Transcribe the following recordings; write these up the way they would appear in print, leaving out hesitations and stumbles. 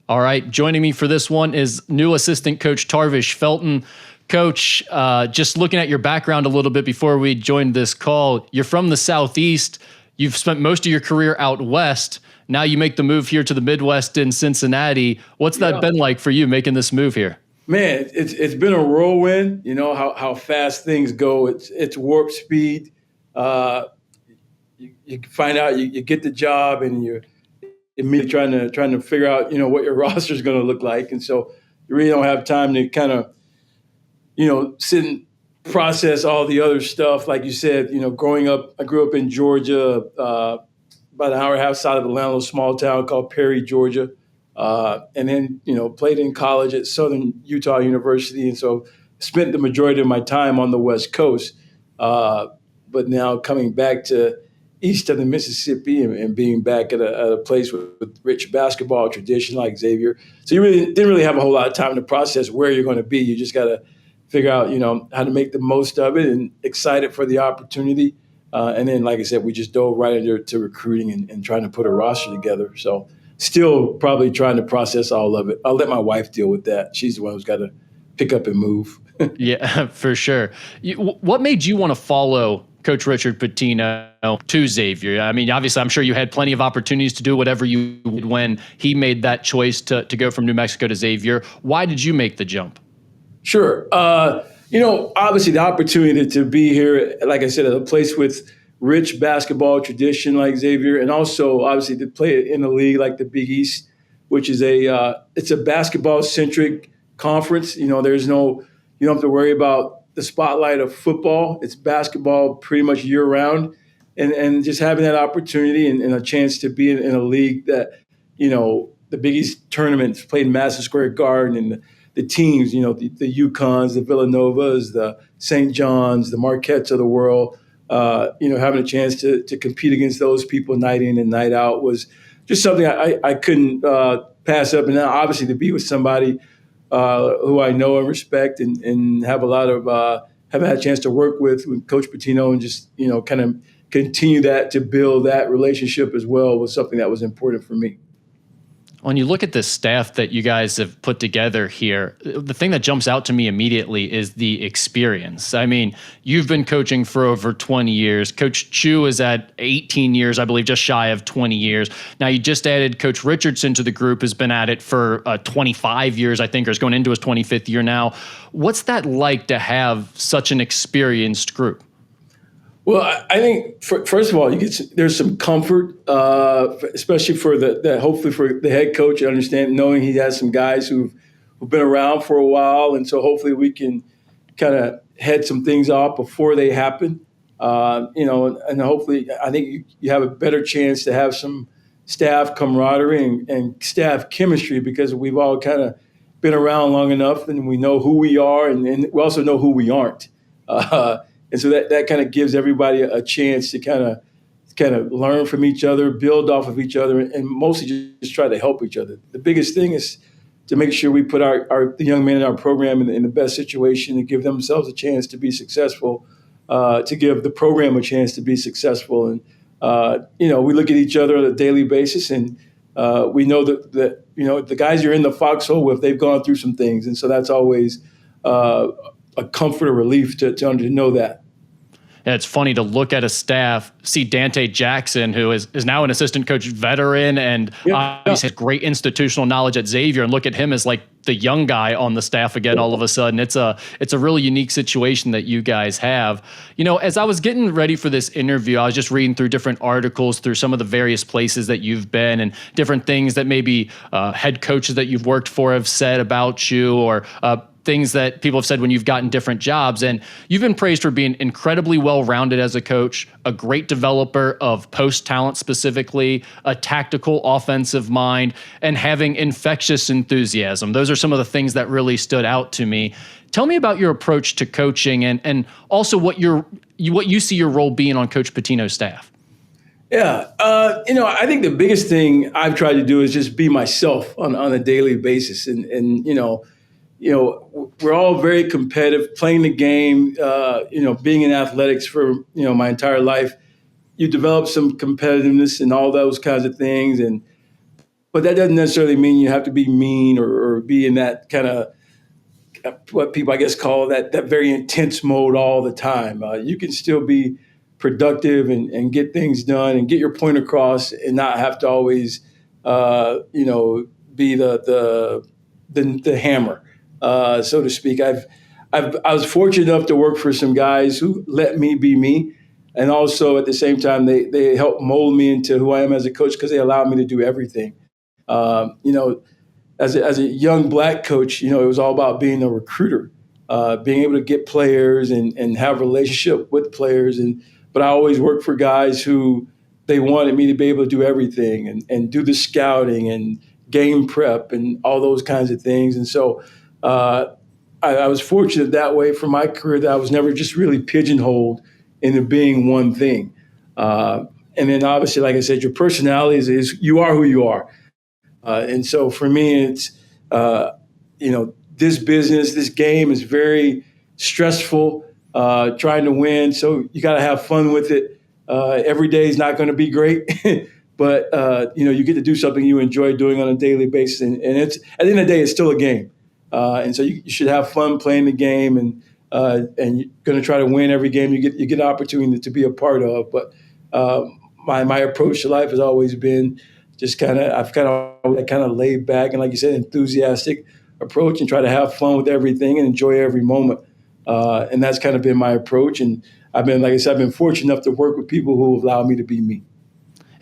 All right, joining me for this one is new assistant coach Tarvish Felton. Coach, just looking at your background a little bit before we joined this call, you're from the Southeast. You've spent most of your career out West. Now you make the move here to the Midwest in Cincinnati. What's that been like for you making this move here? Man, it's been a whirlwind. You know how fast things go. It's warp speed. You find out you get the job and you're immediately trying to figure out what your roster is going to look like, and so you really don't have time to kind of sit and process all the other stuff. Like you said, growing up, I grew up in Georgia, about an hour and a half south of Atlanta, a small town called Perry, Georgia. And then, played in college at Southern Utah University. And so spent the majority of my time on the West Coast. But now coming back to east of the Mississippi and being back at a place with rich basketball tradition like Xavier. So you didn't really have a whole lot of time to process where you're going to be. You just got to figure out, how to make the most of it, and excited for the opportunity. And then, like I said, we just dove right into recruiting and trying to put a roster together. So still probably trying to process all of it. I'll let my wife deal with that. She's the one who's got to pick up and move. Yeah, for sure. What made you want to follow Coach Richard Pitino to Xavier? I mean, obviously, I'm sure you had plenty of opportunities to do whatever you would when he made that choice to go from New Mexico to Xavier. Why did you make the jump? Sure. Obviously the opportunity to be here, like I said, at a place with rich basketball tradition like Xavier, and also obviously to play in a league like the Big East, which is it's a basketball centric conference. You don't have to worry about the spotlight of football. It's basketball pretty much year round, and just having that opportunity and a chance to be in a league that, the Big East tournament played in Madison Square Garden, and the teams, the UConns, the Villanovas, the St. John's, the Marquettes of the world, having a chance to compete against those people night in and night out was just something I couldn't pass up. And now obviously to be with somebody who I know and respect and have a lot of have had a chance to work with Coach Pitino, and just, kind of continue to build that relationship as well, was something that was important for me. When you look at the staff that you guys have put together here, the thing that jumps out to me immediately is the experience. I mean, you've been coaching for over 20 years. Coach Chu is at 18 years, I believe, just shy of 20 years. Now, you just added Coach Richardson to the group, has been at it for 25 years, I think, or is going into his 25th year now. What's that like to have such an experienced group? Well, I think first of all, there's some comfort, especially for hopefully for the head coach, knowing he has some guys who've been around for a while, and so hopefully we can kind of head some things off before they happen. And hopefully I think you have a better chance to have some staff camaraderie and staff chemistry, because we've all kind of been around long enough, and we know who we are, and we also know who we aren't. And so that kind of gives everybody a chance to kind of learn from each other, build off of each other, and mostly just try to help each other. The biggest thing is to make sure we put the young men in our program in the best situation to give themselves a chance to be successful, to give the program a chance to be successful. And, we look at each other on a daily basis, and we know that the guys you're in the foxhole with, they've gone through some things. And so that's always a comfort or relief to know that. And it's funny to look at a staff, see Dante Jackson, who is now an assistant coach veteran and has great institutional knowledge at Xavier, and look at him as like the young guy on the staff again all of a sudden. It's a really unique situation that you guys have. As I was getting ready for this interview, I was just reading through different articles through some of the various places that you've been, and different things that maybe head coaches that you've worked for have said about you, or things that people have said when you've gotten different jobs. And you've been praised for being incredibly well-rounded as a coach, a great developer of post talent specifically, a tactical offensive mind, and having infectious enthusiasm. Those are some of the things that really stood out to me. Tell me about your approach to coaching, and also what you see your role being on Coach Pitino's staff. Yeah. I think the biggest thing I've tried to do is just be myself on a daily basis. And we're all very competitive, playing the game, being in athletics for, my entire life. You develop some competitiveness and all those kinds of things. but that doesn't necessarily mean you have to be mean or be in that kind of what people, I guess, call that very intense mode all the time. You can still be productive and get things done and get your point across and not have to always, be the hammer, so to speak. I was fortunate enough to work for some guys who let me be me. And also at the same time, they helped mold me into who I am as a coach because they allowed me to do everything. As a young black coach, it was all about being a recruiter, being able to get players and have a relationship with players. But I always worked for guys who they wanted me to be able to do everything and do the scouting and game prep and all those kinds of things. And so I was fortunate that way for my career that I was never just really pigeonholed into being one thing. And then obviously, like I said, your personality is you are who you are. And so for me, it's, this business, this game is very stressful, trying to win. So you got to have fun with it. Every day is not going to be great, but, you get to do something you enjoy doing on a daily basis. And it's, at the end of the day, it's still a game. And so you should have fun playing the game and you're going to try to win every game you get an opportunity to be a part of. But my approach to life has always been just kind of laid back and, like you said, enthusiastic approach and try to have fun with everything and enjoy every moment. And that's kind of been my approach. And I've been fortunate enough to work with people who allow me to be me.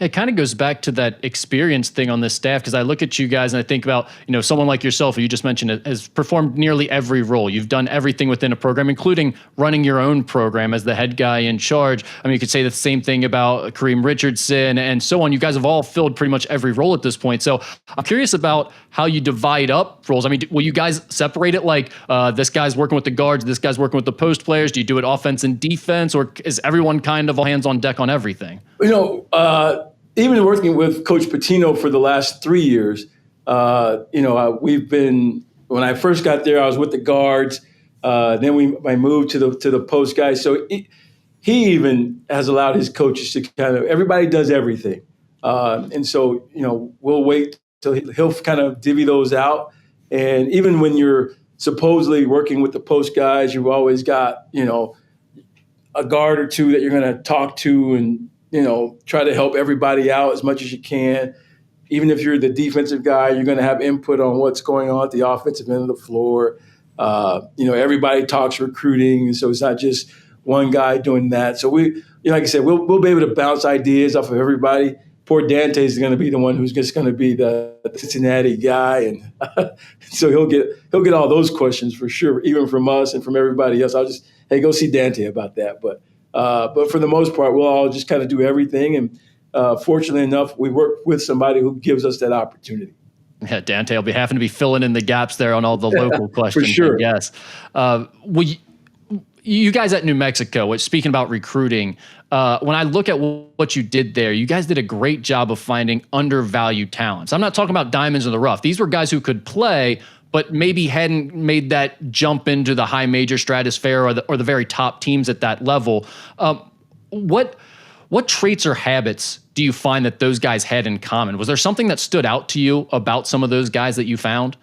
It kind of goes back to that experience thing on this staff, because I look at you guys and I think about, someone like yourself, who you just mentioned, has performed nearly every role. You've done everything within a program, including running your own program as the head guy in charge. I mean, you could say the same thing about Kareem Richardson and so on. You guys have all filled pretty much every role at this point. So I'm curious about how you divide up roles. I mean, will you guys separate it like this guy's working with the guards, this guy's working with the post players? Do you do it offense and defense, or is everyone kind of all hands on deck on everything? Even working with Coach Pitino for the last 3 years, we've been, when I first got there, I was with the guards. Then I moved to the post guys. So he even has allowed his coaches to everybody does everything. And so, we'll wait till he'll kind of divvy those out. And even when you're supposedly working with the post guys, you've always got, a guard or two that you're going to talk to and, try to help everybody out as much as you can. Even if you're the defensive guy, you're going to have input on what's going on at the offensive end of the floor. Everybody talks recruiting, so it's not just one guy doing that. So we, like I said, we'll be able to bounce ideas off of everybody. Poor Dante is going to be the one who's just going to be the Cincinnati guy, and so he'll get all those questions for sure, even from us and from everybody else. I'll just, hey, go see Dante about that, but for the most part, we'll all just kind of do everything. And fortunately enough, we work with somebody who gives us that opportunity. Yeah, Dante will be having to be filling in the gaps there on all the local questions. For sure. Yes. You guys at New Mexico, which, speaking about recruiting, when I look at what you did there, you guys did a great job of finding undervalued talents. I'm not talking about diamonds in the rough. These were guys who could play, but maybe hadn't made that jump into the high major stratosphere or the very top teams at that level. What traits or habits do you find that those guys had in common? Was there something that stood out to you about some of those guys that you found?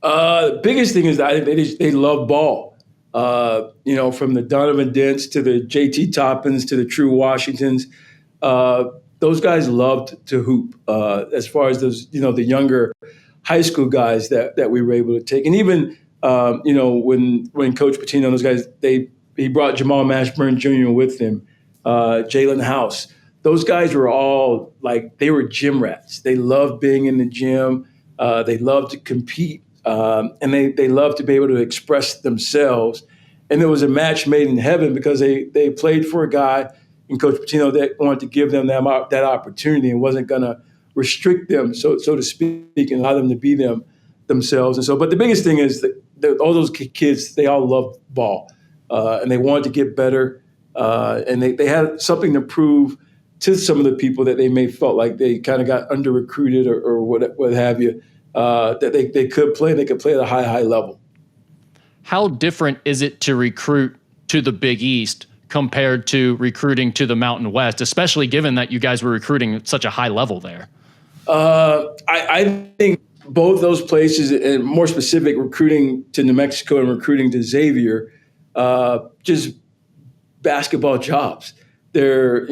The biggest thing is that they love ball. From the Donovan Dents to the JT Toppins to the True Washingtons, those guys loved to hoop. As far as those, the younger high school guys that we were able to take. And even, when Coach Pitino and those guys, he brought Jamal Mashburn Jr. with him, Jalen House. Those guys were all they were gym rats. They loved being in the gym. They loved to compete. And they loved to be able to express themselves. And it was a match made in heaven because they played for a guy in Coach Pitino that wanted to give them that opportunity and wasn't going to restrict them, so to speak, and allow them to be themselves. And so, but the biggest thing is that all those kids, they all loved ball, and they wanted to get better, and they had something to prove to some of the people that they may felt like they kind of got under recruited or what have you, that they could play. They could play at a high level. How different is it to recruit to the Big East compared to recruiting to the Mountain West, especially given that you guys were recruiting at such a high level there? I think both those places, and more specific, recruiting to New Mexico and recruiting to Xavier, just basketball jobs. They're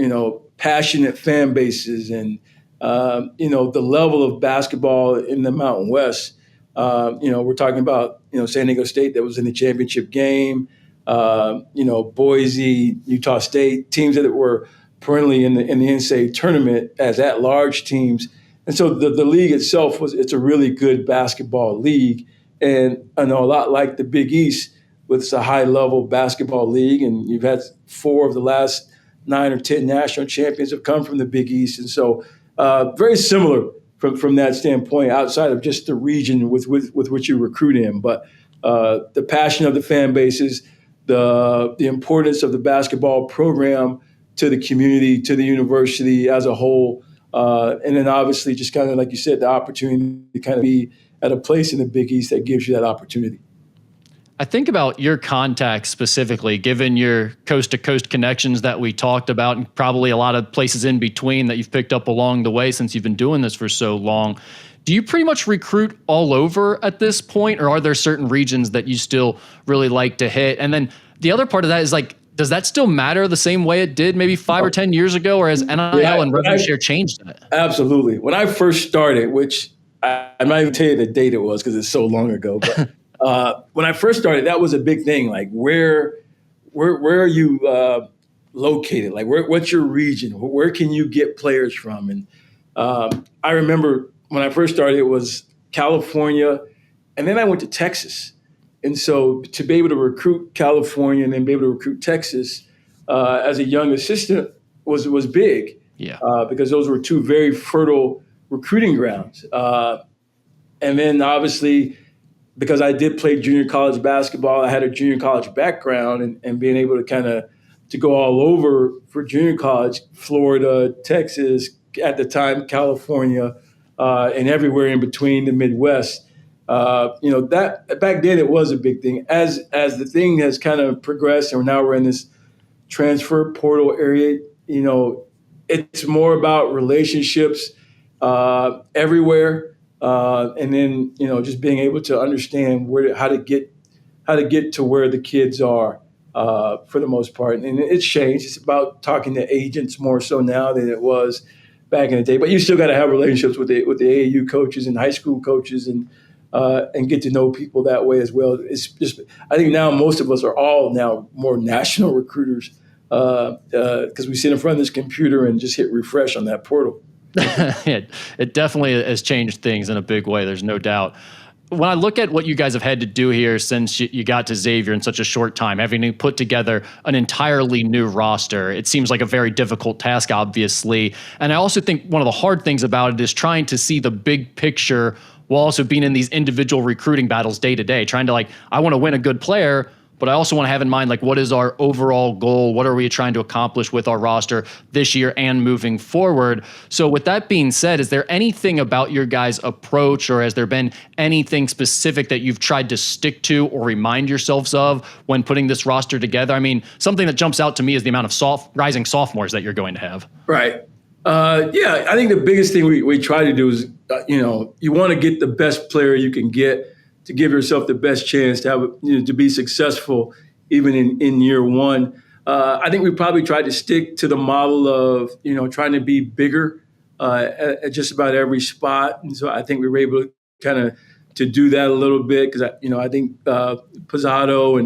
passionate fan bases, and the level of basketball in the Mountain West. We're talking about San Diego State that was in the championship game. Boise, Utah State, teams that were perennially in the NCAA tournament as at-large teams. And so the league itself it's a really good basketball league. And I know a lot like the Big East, it's a high-level basketball league, and you've had 4 of the last 9 or 10 national champions have come from the Big East. And so very similar from that standpoint, outside of just the region with which you recruit in. But the passion of the fan bases, the importance of the basketball program to the community, to the university as a whole, and then obviously just kind of like you said, the opportunity to kind of be at a place in the Big East that gives you that opportunity. I think about your contacts specifically, given your coast-to-coast connections that we talked about, and probably a lot of places in between that you've picked up along the way since you've been doing this for so long. Do you pretty much recruit all over at this point, or are there certain regions that you still really like to hit? And then the other part of that is does that still matter the same way it did maybe 5 or 10 years ago, or has NIL and revenue share changed that? Absolutely. When I first started, which I'm not even tell you the date it was because it's so long ago, but when I first started, that was a big thing. Like, where are you located? Like, what's your region? Where can you get players from? And I remember when I first started, it was California, and then I went to Texas. And so to be able to recruit California and then be able to recruit Texas as a young assistant was big. Yeah. Because those were 2 very fertile recruiting grounds. And then obviously, because I did play junior college basketball, I had a junior college background, and being able to kind of to go all over for junior college, Florida, Texas, at the time, California, and everywhere in between the Midwest. That back then it was a big thing. As the thing has kind of progressed, and now we're in this transfer portal area, it's more about relationships everywhere. And then, just being able to understand how to get to where the kids are for the most part. And it's changed. It's about talking to agents more so now than it was back in the day. But you still got to have relationships with the AAU coaches and high school coaches and get to know people that way as well. It's just, I think now most of us are all now more national recruiters because we sit in front of this computer and just hit refresh on that portal. It definitely has changed things in a big way. There's no doubt. When I look at what you guys have had to do here since you got to Xavier in such a short time, having to put together an entirely new roster, it seems like a very difficult task, obviously. And I also think one of the hard things about it is trying to see the big picture while also being in these individual recruiting battles day to day, trying to I want to win a good player, but I also want to have in mind, what is our overall goal? What are we trying to accomplish with our roster this year and moving forward? So with that being said, is there anything about your guys' approach, or has there been anything specific that you've tried to stick to or remind yourselves of when putting this roster together? I mean, something that jumps out to me is the amount of rising sophomores that you're going to have. Right. Yeah, I think the biggest thing we try to do is, you want to get the best player you can get to give yourself the best chance to have to be successful even in year one. I think we probably tried to stick to the model of trying to be bigger at just about every spot, and so I think we were able to kind of to do that a little bit because I think Pizzotto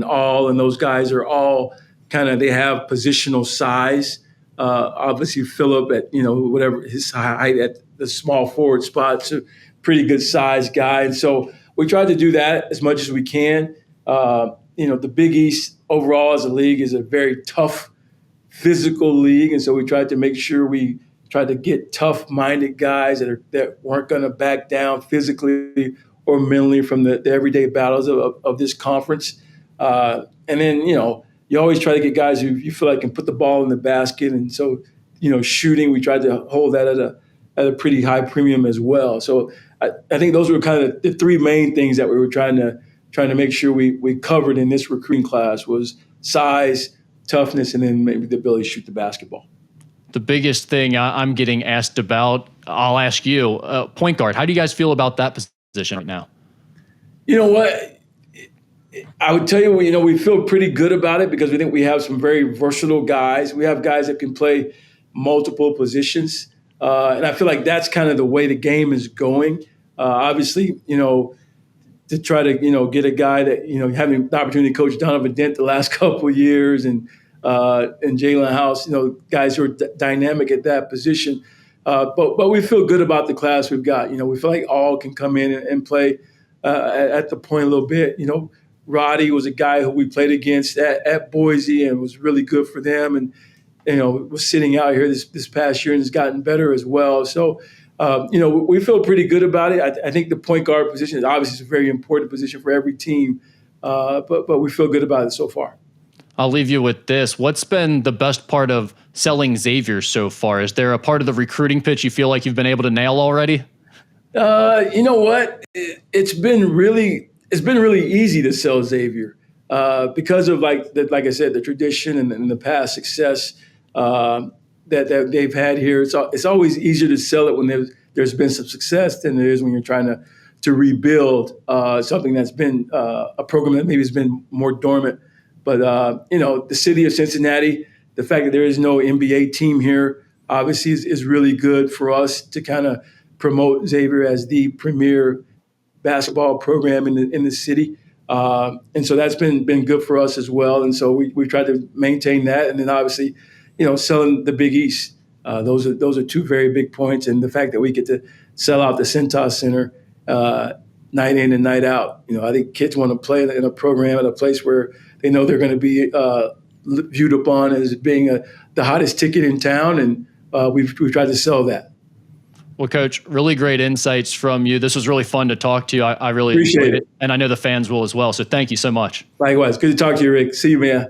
and those guys are all kind of, they have positional size. Obviously Phillip at whatever his height at the small forward spot's a pretty good size guy, and so we tried to do that as much as we can. The Big East overall as a league is a very tough, physical league, and so we tried to make sure we tried to get tough-minded guys that weren't going to back down physically or mentally from the everyday battles of this conference. And then you always try to get guys who you feel like can put the ball in the basket, and so shooting, we tried to hold that at a pretty high premium as well. So I think those were kind of the 3 main things that we were trying to make sure we covered in this recruiting class was size, toughness, and then maybe the ability to shoot the basketball. The biggest thing I'm getting asked about I'll ask you, point guard, how do you guys feel about that position right now? You know what? I would tell you, we feel pretty good about it because we think we have some very versatile guys. We have guys that can play multiple positions. And I feel like that's kind of the way the game is going. Obviously, to try to, get a guy that, having the opportunity to coach Donovan Dent the last couple of years and Jalen House, guys who are dynamic at that position. But we feel good about the class we've got. We feel like all can come in and play at the point a little bit. Roddy was a guy who we played against at Boise and was really good for them. And, was sitting out here this past year and has gotten better as well. So, we feel pretty good about it. I think the point guard position is obviously a very important position for every team. But we feel good about it so far. I'll leave you with this. What's been the best part of selling Xavier so far? Is there a part of the recruiting pitch you feel like you've been able to nail already? You know what? It's been really easy to sell Xavier because of like I said, the tradition and the past success that they've had here. It's always easier to sell it when there's been some success than it is when you're trying to rebuild something that's been a program that maybe has been more dormant. But the city of Cincinnati, the fact that there is no NBA team here, obviously is really good for us to kind of promote Xavier as the premier basketball program in the city. And so that's been good for us as well. And so we tried to maintain that. And then obviously, selling the Big East. Those are two very big points. And the fact that we get to sell out the Cintas Center night in and night out. I think kids want to play in a program at a place where they know they're going to be viewed upon as being the hottest ticket in town. And we've tried to sell that. Well, Coach, really great insights from you. This was really fun to talk to you. I really appreciate it. And I know the fans will as well. So thank you so much. Likewise. Good to talk to you, Rick. See you, man.